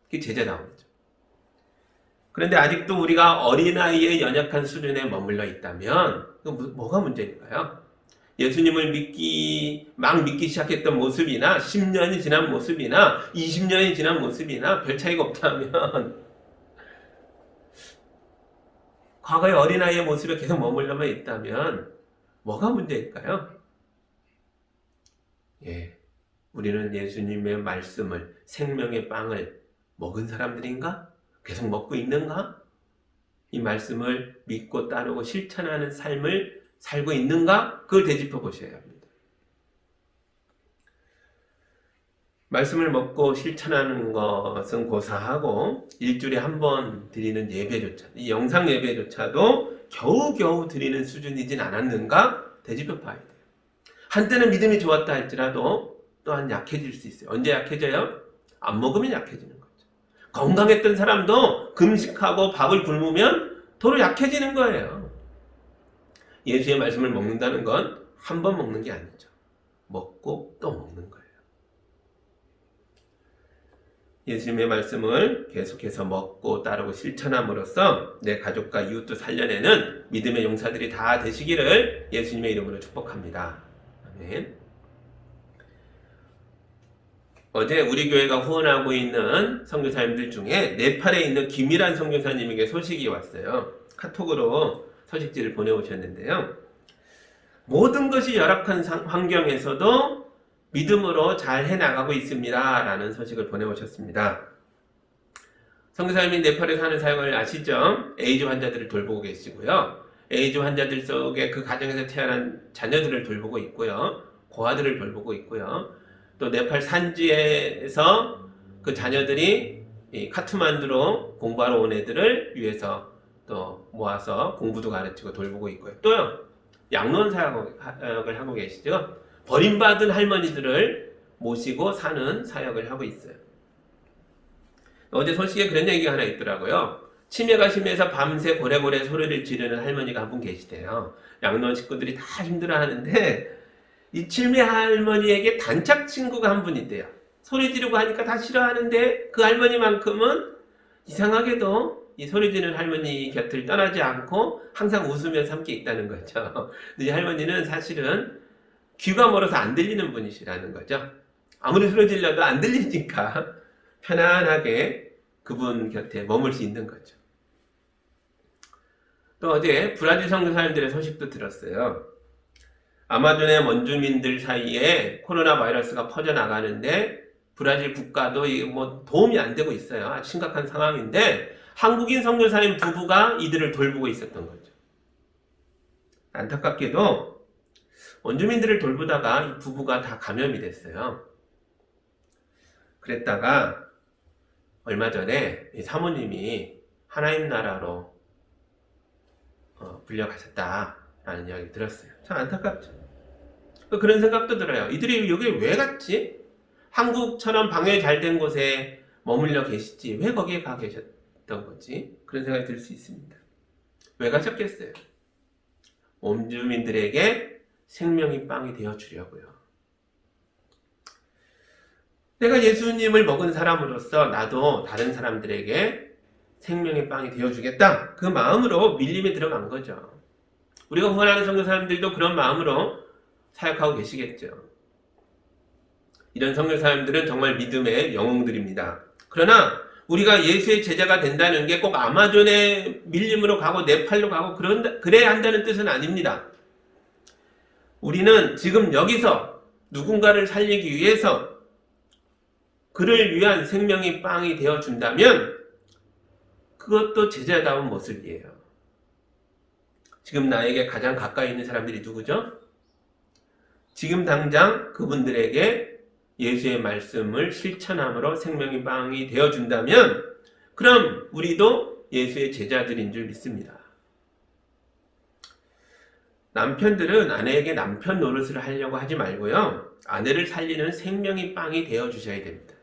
Speaker 1: 그게 제자다운 거죠. 그런데 아직도 우리가 어린아이의 연약한 수준에 머물러 있다면 뭐가 문제일까요? 예수님을 막 믿기 시작했던 모습이나 10년이 지난 모습이나 20년이 지난 모습이나 별 차이가 없다면 과거의 어린아이의 모습에 계속 머물러만 있다면 뭐가 문제일까요? 우리는 예수님의 말씀을, 생명의 빵을 먹은 사람들인가? 계속 먹고 있는가? 이 말씀을 믿고 따르고 실천하는 삶을 살고 있는가? 그걸 되짚어 보셔야 합니다. 말씀을 먹고 실천하는 것은 고사하고 일주일에 한 번 드리는 예배조차, 이 영상 예배조차도 겨우겨우 드리는 수준이진 않았는가? 되짚어 봐야 돼요. 한때는 믿음이 좋았다 할지라도 또한 약해질 수 있어요. 언제 약해져요? 안 먹으면 약해지는 거예요. 건강했던 사람도 금식하고 밥을 굶으면 도로 약해지는 거예요. 예수의 말씀을 먹는다는 건 한 번 먹는 게 아니죠. 먹고 또 먹는 거예요. 예수님의 말씀을 계속해서 먹고 따르고 실천함으로써 내 가족과 이웃도 살려내는 믿음의 용사들이 다 되시기를 예수님의 이름으로 축복합니다. 아멘. 어제 우리 교회가 후원하고 있는 선교사님들 중에 네팔에 있는 김일한 선교사님에게 소식이 왔어요. 카톡으로 소식지를 보내오셨는데요. 모든 것이 열악한 환경에서도 믿음으로 잘 해나가고 있습니다. 라는 소식을 보내오셨습니다. 선교사님이 네팔에 사는 사역을 아시죠? 에이즈 환자들을 돌보고 계시고요. 에이즈 환자들 속에 그 가정에서 태어난 자녀들을 돌보고 있고요. 고아들을 돌보고 있고요. 또 네팔 산지에서 그 자녀들이 이 카트만두로 공부하러 온 애들을 위해서 또 모아서 공부도 가르치고 돌보고 있고요. 또요, 양로원 사역을 하고 계시죠. 버림받은 할머니들을 모시고 사는 사역을 하고 있어요. 어제 소식에 그런 얘기가 하나 있더라고요. 치매가 심해서 밤새 고래고래 소리를 지르는 할머니가 한 분 계시대요. 양로원 식구들이 다 힘들어하는데 이 칠미 할머니에게 단짝 친구가 한 분 있대요. 소리 지르고 하니까 다 싫어하는데 그 할머니만큼은 이상하게도 이 소리 지르는 할머니 곁을 떠나지 않고 항상 웃으면서 함께 있다는 거죠. 근데 이 할머니는 사실은 귀가 멀어서 안 들리는 분이시라는 거죠. 아무리 소리 질러도 안 들리니까 편안하게 그분 곁에 머물 수 있는 거죠. 또 어제 브라질 선교사님들의 소식도 들었어요. 아마존의 원주민들 사이에 코로나 바이러스가 퍼져나가는데 브라질 국가도 뭐 도움이 안 되고 있어요. 아주 심각한 상황인데 한국인 선교사님 부부가 이들을 돌보고 있었던 거죠. 안타깝게도 원주민들을 돌보다가 이 부부가 다 감염이 됐어요. 그랬다가 얼마 전에 이 사모님이 하나님 나라로 불려가셨다라는 이야기 들었어요. 참 안타깝죠. 그런 생각도 들어요. 이들이 여기 왜 갔지? 한국처럼 방역이 잘 된 곳에 머물러 계시지 왜 거기에 가 계셨던 거지? 그런 생각이 들 수 있습니다. 왜 가셨겠어요? 원주민들에게 생명이 빵이 되어 주려고요. 내가 예수님을 먹은 사람으로서 나도 다른 사람들에게 생명의 빵이 되어주겠다. 그 마음으로 밀림에 들어간 거죠. 우리가 후원하는 선교사님들도 그런 마음으로 사역하고 계시겠죠. 이런 선교사님들은 정말 믿음의 영웅들입니다. 그러나 우리가 예수의 제자가 된다는 게 꼭 아마존의 밀림으로 가고 네팔로 가고 그래야 한다는 뜻은 아닙니다. 우리는 지금 여기서 누군가를 살리기 위해서 그를 위한 생명의 빵이 되어준다면 그것도 제자다운 모습이에요. 지금 나에게 가장 가까이 있는 사람들이 누구죠? 지금 당장 그분들에게 예수의 말씀을 실천함으로 생명의 빵이 되어준다면 그럼 우리도 예수의 제자들인 줄 믿습니다. 남편들은 아내에게 남편 노릇을 하려고 하지 말고요. 아내를 살리는 생명의 빵이 되어주셔야 됩니다.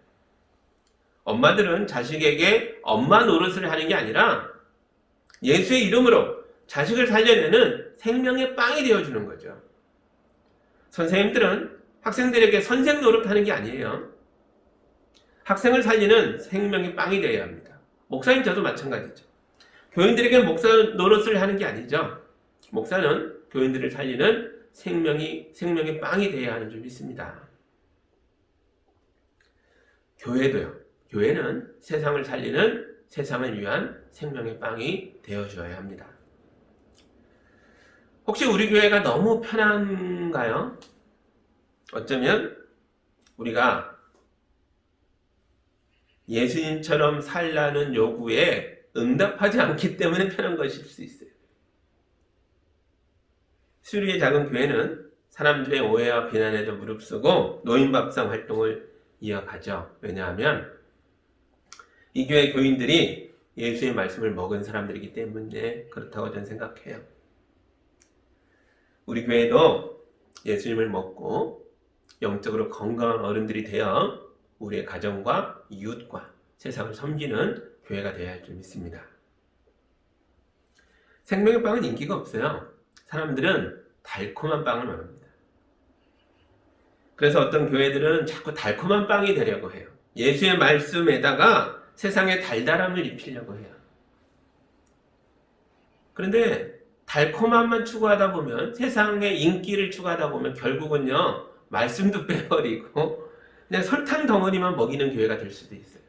Speaker 1: 엄마들은 자식에게 엄마 노릇을 하는 게 아니라 예수의 이름으로 자식을 살려내는 생명의 빵이 되어주는 거죠. 선생님들은 학생들에게 선생 노릇하는 게 아니에요. 학생을 살리는 생명의 빵이 되어야 합니다. 목사님 저도 마찬가지죠. 교인들에게 목사 노릇을 하는 게 아니죠. 목사는 교인들을 살리는 생명의 빵이 되어야 하는 줄 믿습니다. 교회도요. 교회는 세상을 살리는 세상을 위한 생명의 빵이 되어줘야 합니다. 혹시 우리 교회가 너무 편한가요? 어쩌면 우리가 예수님처럼 살라는 요구에 응답하지 않기 때문에 편한 것일 수 있어요. 수리의 작은 교회는 사람들의 오해와 비난에도 무릅쓰고 노인밥상 활동을 이어가죠. 왜냐하면 이 교회 교인들이 예수의 말씀을 먹은 사람들이기 때문에 그렇다고 저는 생각해요. 우리 교회도 예수님을 먹고 영적으로 건강한 어른들이 되어 우리의 가정과 이웃과 세상을 섬기는 교회가 되어야 할 줄 믿습니다. 생명의 빵은 인기가 없어요. 사람들은 달콤한 빵을 원합니다. 그래서 어떤 교회들은 자꾸 달콤한 빵이 되려고 해요. 예수의 말씀에다가 세상에 달달함을 입히려고 해요. 그런데 달콤함만 추구하다 보면 세상의 인기를 추구하다 보면 결국은요 말씀도 빼버리고 그냥 설탕 덩어리만 먹이는 교회가 될 수도 있어요.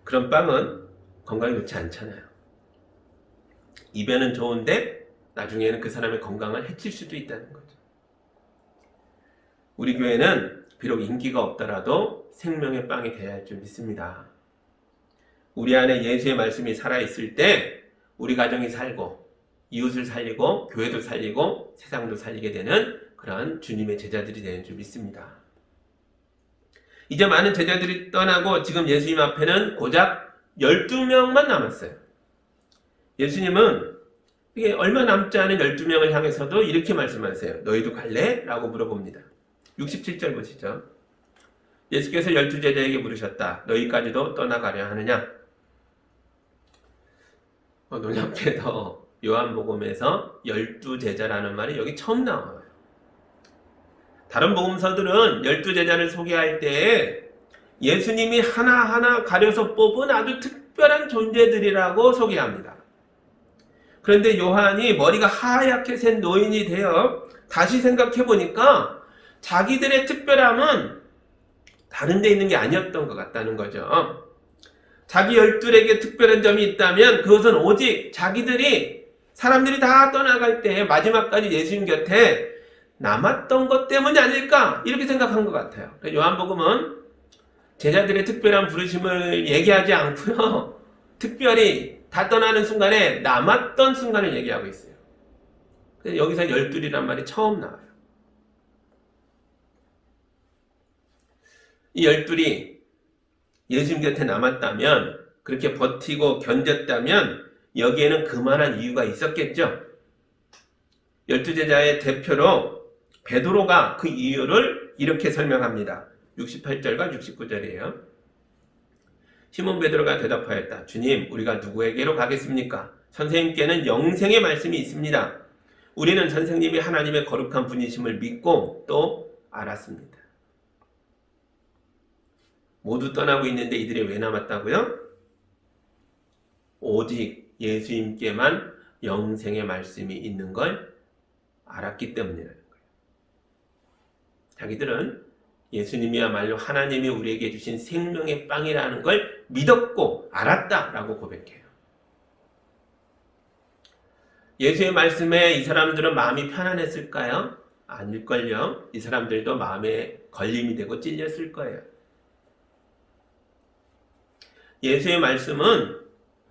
Speaker 1: 그런 빵은 건강에 좋지 않잖아요. 입에는 좋은데 나중에는 그 사람의 건강을 해칠 수도 있다는 거죠. 우리 교회는 비록 인기가 없더라도 생명의 빵이 되어야 할 줄 믿습니다. 우리 안에 예수의 말씀이 살아있을 때 우리 가정이 살고 이웃을 살리고 교회도 살리고 세상도 살리게 되는 그런 주님의 제자들이 되는 줄 믿습니다. 이제 많은 제자들이 떠나고 지금 예수님 앞에는 고작 12명만 남았어요. 예수님은 이게 얼마 남지 않은 12명을 향해서도 이렇게 말씀하세요. 너희도 갈래? 라고 물어봅니다. 67절 보시죠. 예수께서 12제자에게 물으셨다. 너희까지도 떠나가려 하느냐? 놀랍게도 요한복음에서 12제자라는 말이 여기 처음 나와요. 다른 복음서들은 12제자를 소개할 때 예수님이 하나하나 가려서 뽑은 아주 특별한 존재들이라고 소개합니다. 그런데 요한이 머리가 하얗게 센 노인이 되어 다시 생각해 보니까 자기들의 특별함은 다른 데 있는 게 아니었던 것 같다는 거죠. 자기 열둘에게 특별한 점이 있다면 그것은 오직 자기들이 사람들이 다 떠나갈 때 마지막까지 예수님 곁에 남았던 것 때문이 아닐까 이렇게 생각한 것 같아요. 요한복음은 제자들의 특별한 부르심을 얘기하지 않고요. 특별히 다 떠나는 순간에 남았던 순간을 얘기하고 있어요. 그래서 여기서 열둘이란 말이 처음 나와요. 이 열둘이 예수님 곁에 남았다면, 그렇게 버티고 견뎠다면 여기에는 그만한 이유가 있었겠죠. 12제자의 대표로 베드로가 그 이유를 이렇게 설명합니다. 68절과 69절이에요. 시몬 베드로가 대답하였다. 주님, 우리가 누구에게로 가겠습니까? 선생님께는 영생의 말씀이 있습니다. 우리는 선생님이 하나님의 거룩한 분이심을 믿고 또 알았습니다. 모두 떠나고 있는데 이들이 왜 남았다고요? 오직 예수님께만 영생의 말씀이 있는 걸 알았기 때문이라는 거예요. 자기들은 예수님이야말로 하나님이 우리에게 주신 생명의 빵이라는 걸 믿었고 알았다라고 고백해요. 예수의 말씀에 이 사람들은 마음이 편안했을까요? 아닐걸요. 이 사람들도 마음에 걸림이 되고 찔렸을 거예요. 예수의 말씀은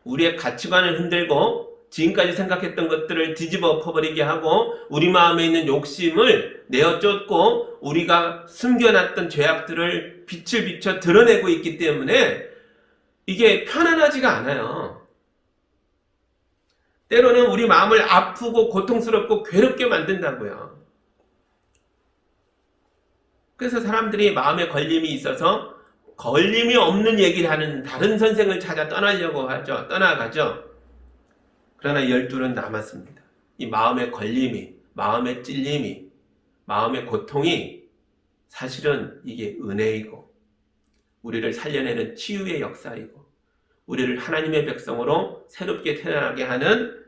Speaker 1: 우리의 가치관을 흔들고 지금까지 생각했던 것들을 뒤집어 엎어버리게 하고 우리 마음에 있는 욕심을 내어쫓고 우리가 숨겨놨던 죄악들을 빛을 비춰 드러내고 있기 때문에 이게 편안하지가 않아요. 때로는 우리 마음을 아프고 고통스럽고 괴롭게 만든다고요. 그래서 사람들이 마음에 걸림이 있어서 걸림이 없는 얘기를 하는 다른 선생을 찾아 떠나려고 하죠. 떠나가죠. 그러나 12은 남았습니다. 이 마음의 걸림이, 마음의 찔림이, 마음의 고통이 사실은 이게 은혜이고 우리를 살려내는 치유의 역사이고 우리를 하나님의 백성으로 새롭게 태어나게 하는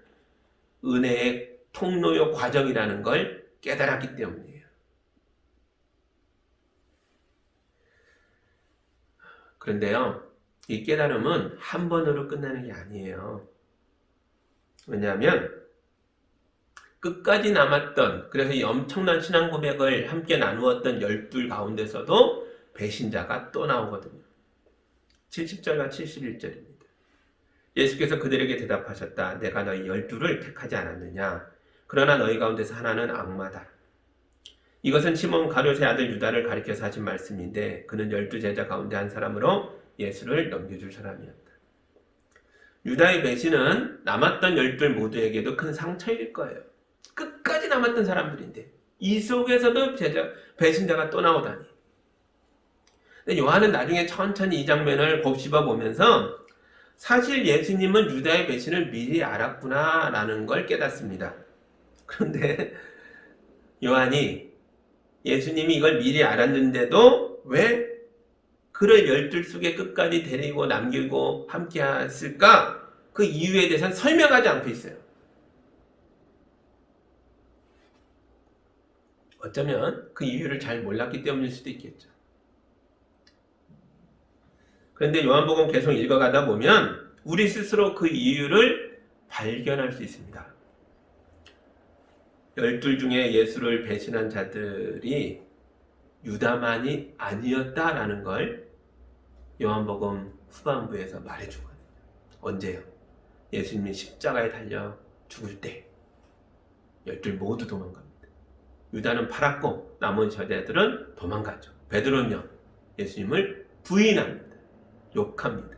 Speaker 1: 은혜의 통로요 과정이라는 걸 깨달았기 때문이에요. 그런데요, 이 깨달음은 한 번으로 끝나는 게 아니에요. 왜냐하면 끝까지 남았던, 그래서 이 엄청난 신앙 고백을 함께 나누었던 12 가운데서도 배신자가 또 나오거든요. 70절과 71절입니다. 예수께서 그들에게 대답하셨다. 내가 너희 12를 택하지 않았느냐? 그러나 너희 가운데서 하나는 악마다. 이것은 시몬 가룟의 아들 유다를 가리켜서 하신 말씀인데 그는 12제자 가운데 한 사람으로 예수를 넘겨줄 사람이었다. 유다의 배신은 남았던 12 모두에게도 큰 상처일 거예요. 끝까지 남았던 사람들인데 이 속에서도 배신자가 또 나오다니. 근데 요한은 나중에 천천히 이 장면을 곱씹어 보면서 사실 예수님은 유다의 배신을 미리 알았구나 라는 걸 깨닫습니다. 그런데 요한이 예수님이 이걸 미리 알았는데도 왜 그를 12 속에 끝까지 데리고 남기고 함께 했을까? 그 이유에 대해서는 설명하지 않고 있어요. 어쩌면 그 이유를 잘 몰랐기 때문일 수도 있겠죠. 그런데 요한복음 계속 읽어가다 보면 우리 스스로 그 이유를 발견할 수 있습니다. 12 중에 예수를 배신한 자들이 유다만이 아니었다라는 걸 요한복음 후반부에서 말해주거든요. 언제요? 예수님이 십자가에 달려 죽을 때 12 모두 도망갑니다. 유다는 팔았고 나머지 제자들은 도망가죠. 베드로는요, 예수님을 부인합니다. 욕합니다.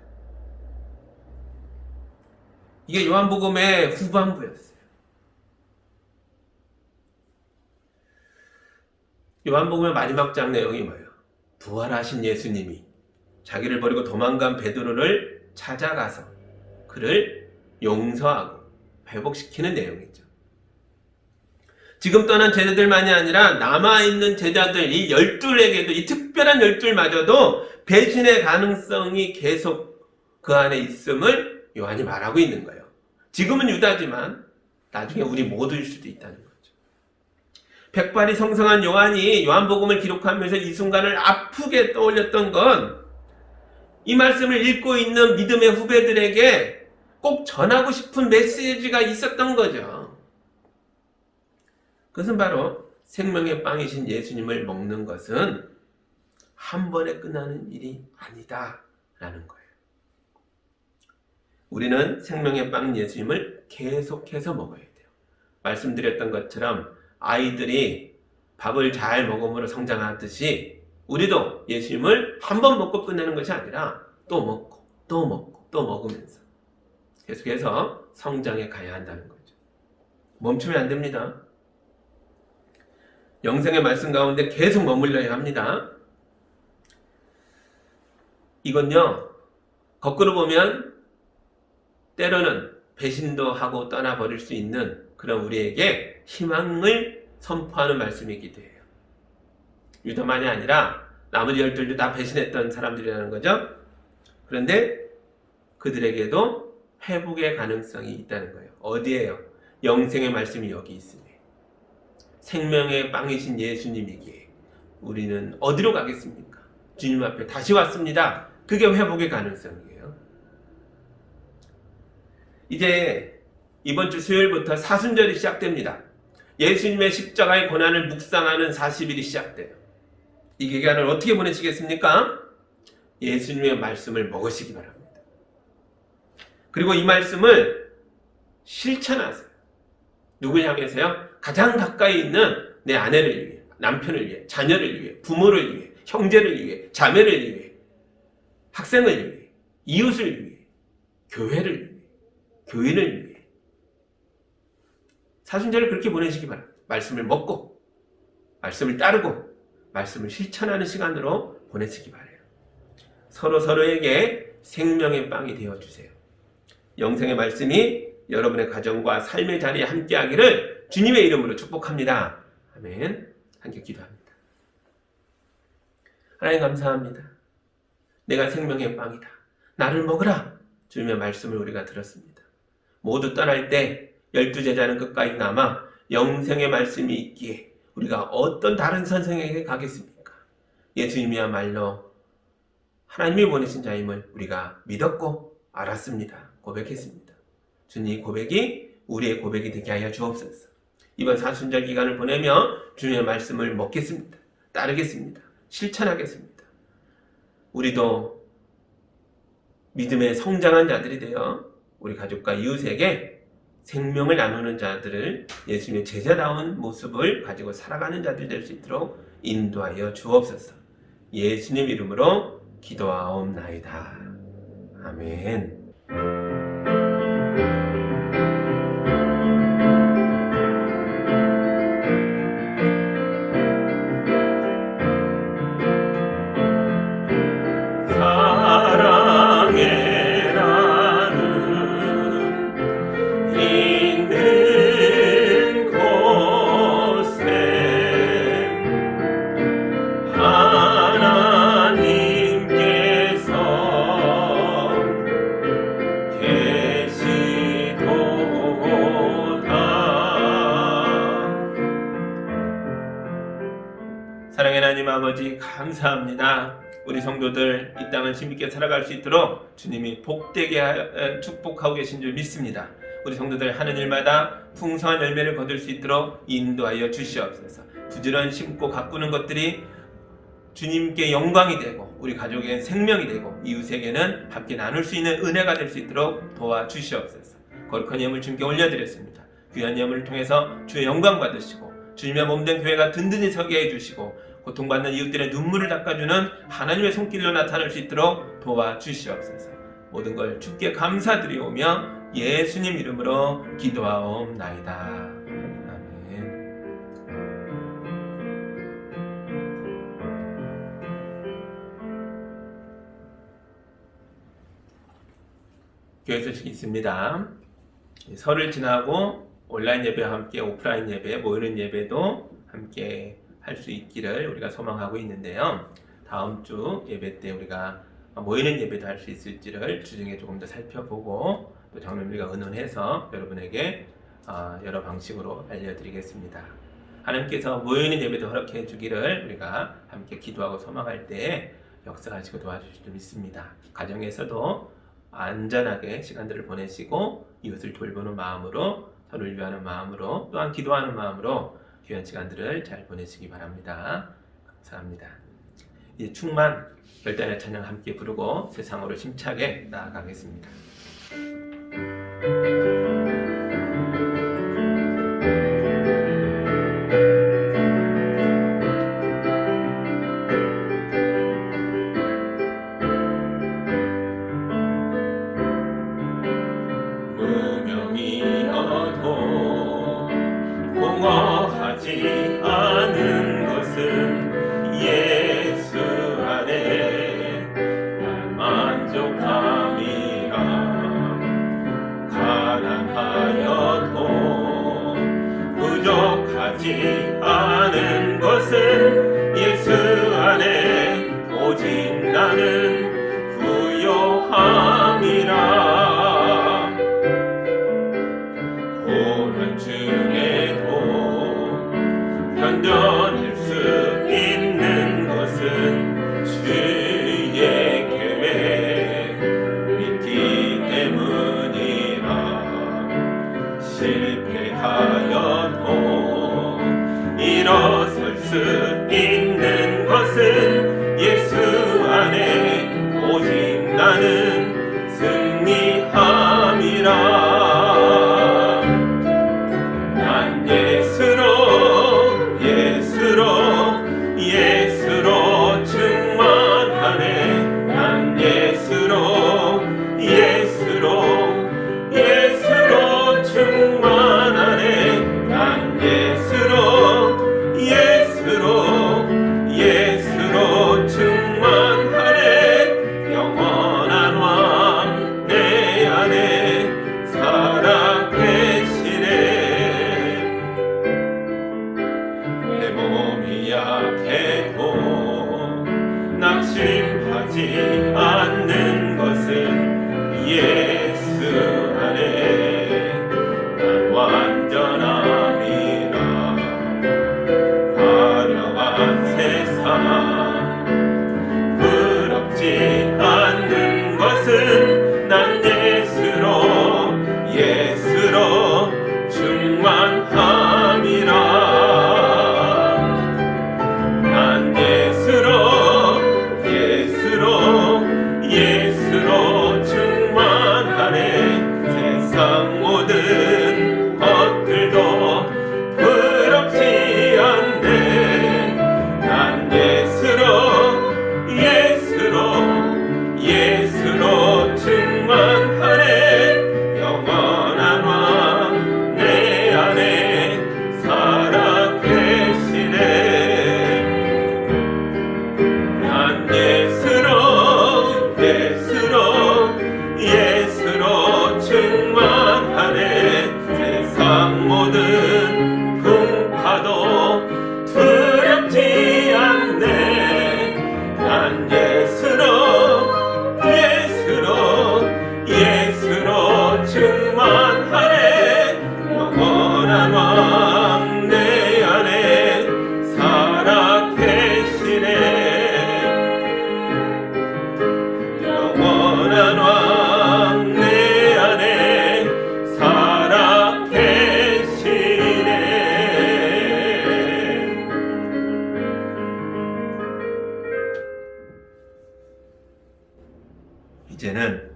Speaker 1: 이게 요한복음의 후반부였어요. 요한복음의 마지막 장 내용이 뭐예요? 부활하신 예수님이 자기를 버리고 도망간 베드로를 찾아가서 그를 용서하고 회복시키는 내용이죠. 지금 떠난 제자들만이 아니라 남아있는 제자들, 이 12에게도, 이 특별한 12마저도 배신의 가능성이 계속 그 안에 있음을 요한이 말하고 있는 거예요. 지금은 유다지만 나중에 우리 모두일 수도 있다는 거죠. 백발이 성성한 요한이 요한복음을 기록하면서 이 순간을 아프게 떠올렸던 건 이 말씀을 읽고 있는 믿음의 후배들에게 꼭 전하고 싶은 메시지가 있었던 거죠. 그것은 바로 생명의 빵이신 예수님을 먹는 것은 한 번에 끝나는 일이 아니다라는 거예요. 우리는 생명의 빵 예수님을 계속해서 먹어야 돼요. 말씀드렸던 것처럼 아이들이 밥을 잘 먹음으로 성장하듯이 우리도 예수님을 한 번 먹고 끝내는 것이 아니라 또 먹고 또 먹고 또 먹으면서 계속해서 성장해 가야 한다는 거죠. 멈추면 안 됩니다. 영생의 말씀 가운데 계속 머물러야 합니다. 이건요, 거꾸로 보면 때로는 배신도 하고 떠나버릴 수 있는 그런 우리에게 희망을 선포하는 말씀이기도 해요. 유다만이 아니라 나머지 12도 다 배신했던 사람들이라는 거죠. 그런데 그들에게도 회복의 가능성이 있다는 거예요. 어디에요? 영생의 말씀이 여기 있으니 생명의 빵이신 예수님이기에 우리는 어디로 가겠습니까? 주님 앞에 다시 왔습니다. 그게 회복의 가능성이에요. 이제 이번 주 수요일부터 사순절이 시작됩니다. 예수님의 십자가의 고난을 묵상하는 40일이 시작돼요. 이 기간을 어떻게 보내시겠습니까? 예수님의 말씀을 먹으시기 바랍니다. 그리고 이 말씀을 실천하세요. 누굴 향해서요? 가장 가까이 있는 내 아내를 위해, 남편을 위해, 자녀를 위해, 부모를 위해, 형제를 위해, 자매를 위해, 학생을 위해, 이웃을 위해, 교회를 위해, 교인을 위해. 사순절을 그렇게 보내시기 바랍니다. 말씀을 먹고, 말씀을 따르고, 말씀을 실천하는 시간으로 보내시기 바라요. 서로에게 생명의 빵이 되어주세요. 영생의 말씀이 여러분의 가정과 삶의 자리에 함께하기를 주님의 이름으로 축복합니다. 아멘. 함께 기도합니다. 하나님 감사합니다. 내가 생명의 빵이다. 나를 먹으라. 주님의 말씀을 우리가 들었습니다. 모두 떠날 때 12제자는 끝까지 남아 영생의 말씀이 있기에 우리가 어떤 다른 선생에게 가겠습니까? 예수님이야말로 하나님이 보내신 자임을 우리가 믿었고 알았습니다. 고백했습니다. 주님 고백이 우리의 고백이 되게 하여 주옵소서. 이번 사순절 기간을 보내며 주님의 말씀을 먹겠습니다. 따르겠습니다. 실천하겠습니다. 우리도 믿음의 성장한 자들이 되어 우리 가족과 이웃에게 생명을 나누는 자들을 예수님의 제자다운 모습을 가지고 살아가는 자들 될 수 있도록 인도하여 주옵소서. 예수님 이름으로 기도하옵나이다. 아멘. 사랑의 하나님 아버지 감사합니다. 우리 성도들 이 땅을 힘있게 살아갈 수 있도록 주님이 복되게 축복하고 계신 줄 믿습니다. 우리 성도들 하는 일마다 풍성한 열매를 거둘 수 있도록 인도하여 주시옵소서. 부지런 심고 가꾸는 것들이 주님께 영광이 되고 우리 가족에겐 생명이 되고 이웃에게는 함께 나눌 수 있는 은혜가 될 수 있도록 도와주시옵소서. 거룩한 예물 주님께 올려드렸습니다. 귀한 예물을 통해서 주의 영광 받으시고 주님의 몸된 교회가 든든히 서게 해주시고 고통받는 이웃들의 눈물을 닦아주는 하나님의 손길로 나타날 수 있도록 도와주시옵소서. 모든 걸 주께 감사드리오며 예수님 이름으로 기도하옵나이다. 아멘. 교회 소식이 있습니다. 설을 지나고 온라인 예배와 함께 오프라인 예배, 모이는 예배도 함께 할 수 있기를 우리가 소망하고 있는데요. 다음 주 예배 때 우리가 모이는 예배도 할 수 있을지를 주중에 조금 더 살펴보고 또 장로님들과 의논해서 여러분에게 여러 방식으로 알려드리겠습니다. 하나님께서 모여있는 예배도 허락해 주기를 우리가 함께 기도하고 소망할 때 역사하시고 도와주실 줄 믿습니다. 가정에서도 안전하게 시간들을 보내시고 이웃을 돌보는 마음으로, 서로를 위하는 마음으로, 또한 기도하는 마음으로 귀한 시간들을 잘 보내시기 바랍니다. 감사합니다. 이제 충만 별단의 찬양 함께 부르고 세상으로 힘차게 나아가겠습니다. 무명이어도 공허하지 않은 것은 예수 안에 날 만족함이라. 가난하여도 부족하지 않은 것은 예수 안에 오직 나는 부요함이라. 고난 중에도 견뎌낼 수 있는 것은 주의 계획 믿기 때문이라. 실패하여도 일어설 수 있는 것은 예수 안에 오직 나는 승리함이라. 난 예수로 충만하네. 난 예수로 충만하네. 난 예수로 충만하네. 영원한 왕 내 안에 살아 계시네. 내 몸이 약해도 낙심하지 않는 것은 예수 안에 난 완전함이라. 화려한 세상 부럽지 않는 것은 난 예수로 충만함이라. 난 예수로 충만하네. 세상 모든 것들도 부럽지 않네. 난 예수로 충만하네. 영원한 왕 내 안에 살아 계시네. 난 예수로 충만하네. 세상 모든 풍파도 두렵지 않네. 난 예수로 충만하네. 영원한 왕 내 안에 살아 계시네. 영원한 왕 내 안에 살아 계시네. 이제는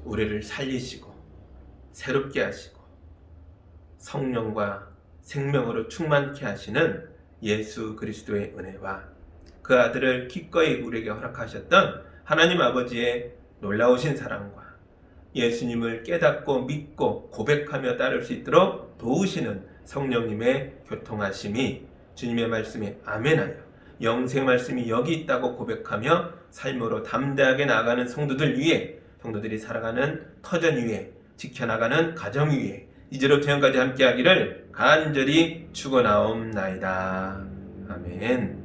Speaker 1: 우리를 살리시고 새롭게 하시고 성령과 생명으로 충만케 하시는 예수 그리스도의 은혜와 그 아들을 기꺼이 우리에게 허락하셨던 하나님 아버지의 놀라우신 사랑과 예수님을 깨닫고 믿고 고백하며 따를 수 있도록 도우시는 성령님의 교통하심이 주님의 말씀에 아멘하여 영생 말씀이 여기 있다고 고백하며 삶으로 담대하게 나아가는 성도들 위해, 성도들이 살아가는 터전 위에, 지켜나가는 가정 위에 이제로부터 영까지 함께하기를 간절히 축원하옵나이다. 아멘.